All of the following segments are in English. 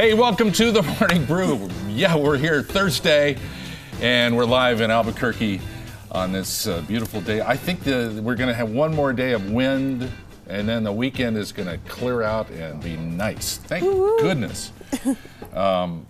Hey, welcome to the Morning Brew. Yeah, we're here Thursday, and we're live in Albuquerque on this beautiful day. I think we're going to have one more day of wind, and then the weekend is going to clear out and be nice. Thank goodness. No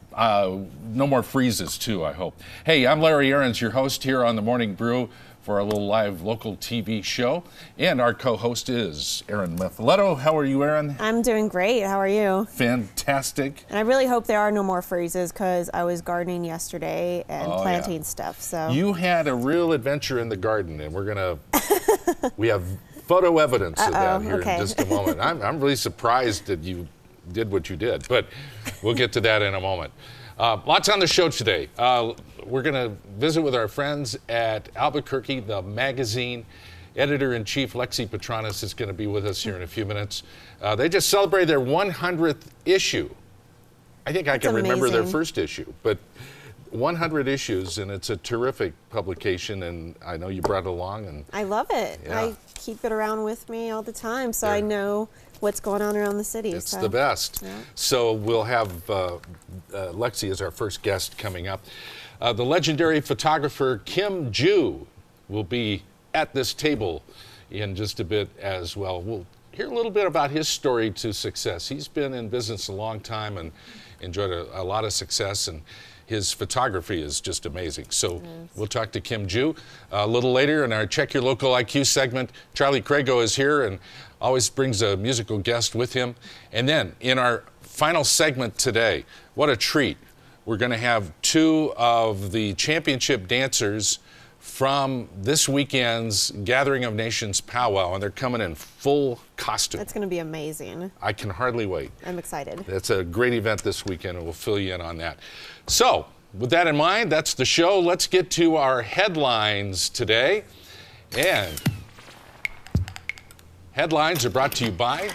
more freezes, too, I hope. Hey, I'm Larry Aarons, your host here on the Morning Brew for our little live local TV show. And our co-host is Erin. How are you, Erin? I'm doing great. How are you? Fantastic. And I really hope there are no more freezes because I was gardening yesterday and planting stuff. So you had a real adventure in the garden, and we have photo evidence of that here in just a moment. I'm really surprised that you did what you did, but we'll get to that in a moment. Lots on the show today. We're going to visit with our friends at Albuquerque, the magazine. Editor-in-Chief Lexi Petranis is going to be with us here in a few minutes. They just celebrated their 100th issue. I think I can remember their first issue, but 100 issues, and it's a terrific publication, and I know you brought it along. And I love it. Yeah. I keep it around with me all the time, so I know what's going on around the city. It's the best. Yeah. So we'll have Lexi as our first guest coming up. The legendary photographer Kim Ju will be at this table in just a bit as well. We'll hear a little bit about his story to success. He's been in business a long time and enjoyed a lot of success, and his photography is just amazing. So we'll talk to Kim Ju a little later in our Check Your Local IQ segment. Charlie Crago is here and always brings a musical guest with him. And then in our final segment today, what a treat. We're going to have two of the championship dancers from this weekend's Gathering of Nations powwow, and they're coming in full costume. That's going to be amazing. I can hardly wait. I'm excited. It's a great event this weekend, and we'll fill you in on that. So, with that in mind, that's the show. Let's get to our headlines today. And headlines are brought to you by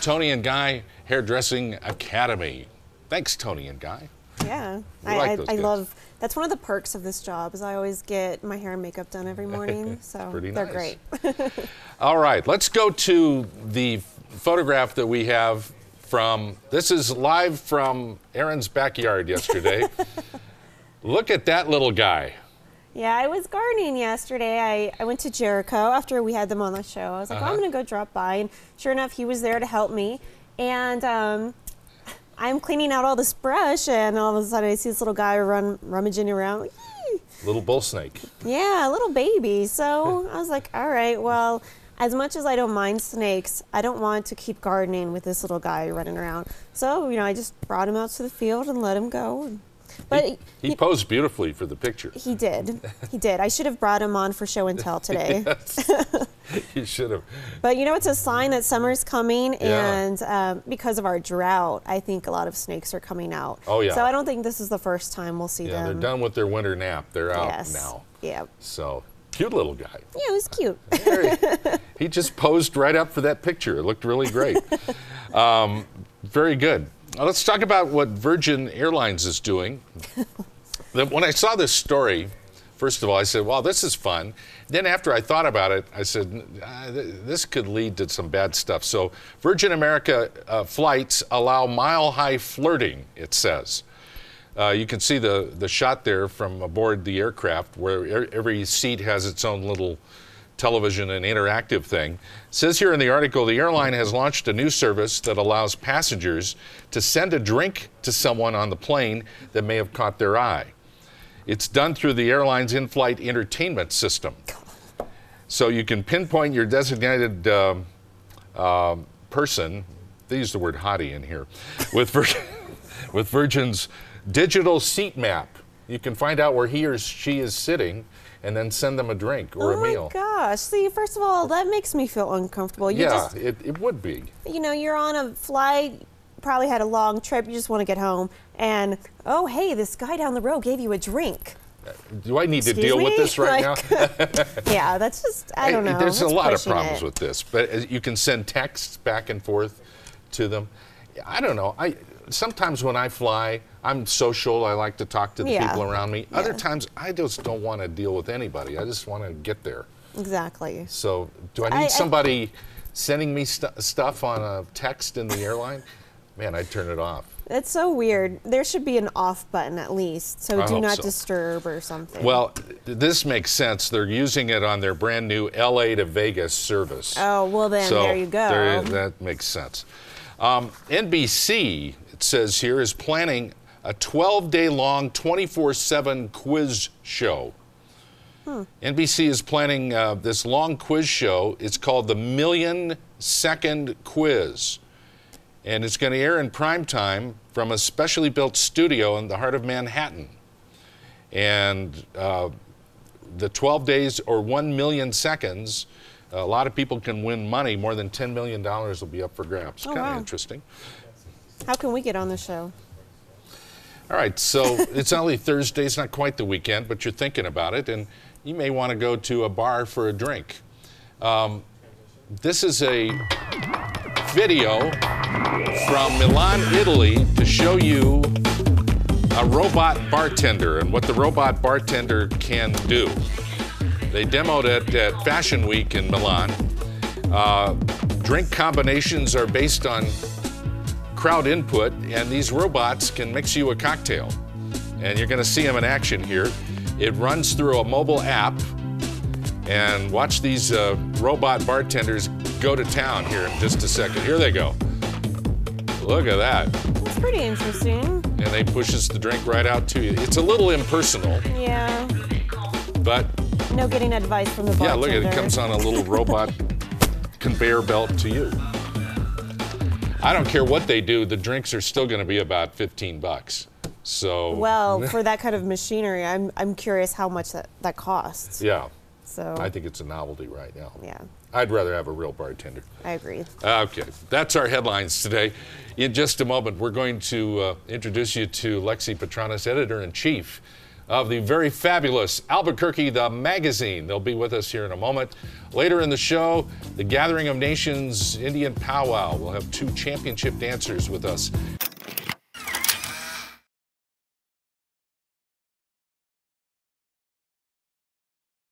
Tony and Guy Hairdressing Academy. Thanks, Tony and Guy. Yeah, I love. That's one of the perks of this job is I always get my hair and makeup done every morning, so they're great. All right, let's go to the photograph that we have from, this is live from Erin's backyard yesterday. Look at that little guy. Yeah, I was gardening yesterday. I went to Jericho after we had them on the show. I was like, oh, I'm going to go drop by, and sure enough, he was there to help me. And I'm cleaning out all this brush, and all of a sudden I see this little guy rummaging around. Like, little bull snake. Yeah, a little baby. So I was like, all right, well, as much as I don't mind snakes, I don't want to keep gardening with this little guy running around. So, I just brought him out to the field and let him go. But he posed beautifully for the picture. He did. He did. I should have brought him on for show and tell today. Yes, you should have. But it's a sign that summer's coming, and because of our drought, I think a lot of snakes are coming out. Oh, yeah. So I don't think this is the first time we'll see them. Yeah, they're done with their winter nap. They're out now. Yeah. So, cute little guy. Yeah, it was cute. He just posed right up for that picture. It looked really great. Very good. Let's talk about what Virgin Airlines is doing. When I saw this story, first of all, I said, well, this is fun. Then after I thought about it, I said, this could lead to some bad stuff. So Virgin America flights allow mile-high flirting, it says. You can see the shot there from aboard the aircraft where every seat has its own little television and interactive thing. It says here in the article, the airline has launched a new service that allows passengers to send a drink to someone on the plane that may have caught their eye. It's done through the airline's in-flight entertainment system. So you can pinpoint your designated person, they use the word hottie in here, with Virgin's digital seat map. You can find out where he or she is sitting and then send them a drink or a meal. Oh my gosh. See, first of all, that makes me feel uncomfortable. It would be. You're on a flight, probably had a long trip, you just want to get home, and, oh, hey, this guy down the road gave you a drink. Do I need to deal with this right now? Yeah, that's just, I don't know. There's a lot of problems with this, but you can send texts back and forth to them. I don't know. Sometimes when I fly, I'm social. I like to talk to the people around me. Other times, I just don't want to deal with anybody. I just want to get there. Exactly. So do I need somebody sending me stuff on a text in the airline? Man, I'd turn it off. It's so weird. There should be an off button at least, so I do hope not so. disturb or something. Well, this makes sense. They're using it on their brand new LA to Vegas service. Oh, well then, So there you go. that makes sense. NBC, it says here, is planning a 12-day-long, 24/7 quiz show. NBC is planning this long quiz show. It's called the Million Second Quiz. And it's going to air in prime time from a specially built studio in the heart of Manhattan. And the 12 days or 1 million seconds, a lot of people can win money. More than $10 million will be up for grabs. Oh, Kind of wow. interesting. How can we get on the show? All right, so it's only Thursday. It's not quite the weekend, but you're thinking about it, and you may want to go to a bar for a drink. This is a video from Milan, Italy, to show you a robot bartender and what the robot bartender can do. They demoed it at Fashion Week in Milan. Drink combinations are based on crowd input, and these robots can mix you a cocktail. And you're going to see them in action here. It runs through a mobile app, and watch these robot bartenders go to town here in just a second. Here they go. Look at that. That's pretty interesting. And they pushes the drink right out to you. It's a little impersonal, Yeah. but No getting advice from the bartender. yeah, look at it. It comes on a little robot conveyor belt to you. I don't care what they do, the drinks are still going to be about 15 bucks. So Well, for that kind of machinery, I'm curious how much that costs. yeah, So I think it's a novelty right now. yeah, I'd rather have a real bartender. I agree. Okay, that's our headlines today. In just a moment, we're going to introduce you to Lexi Petranis, editor-in-chief of the very fabulous Albuquerque the Magazine. They'll be with us here in a moment. Later in the show, the Gathering of Nations Indian Powwow. We'll have 2 championship dancers with us.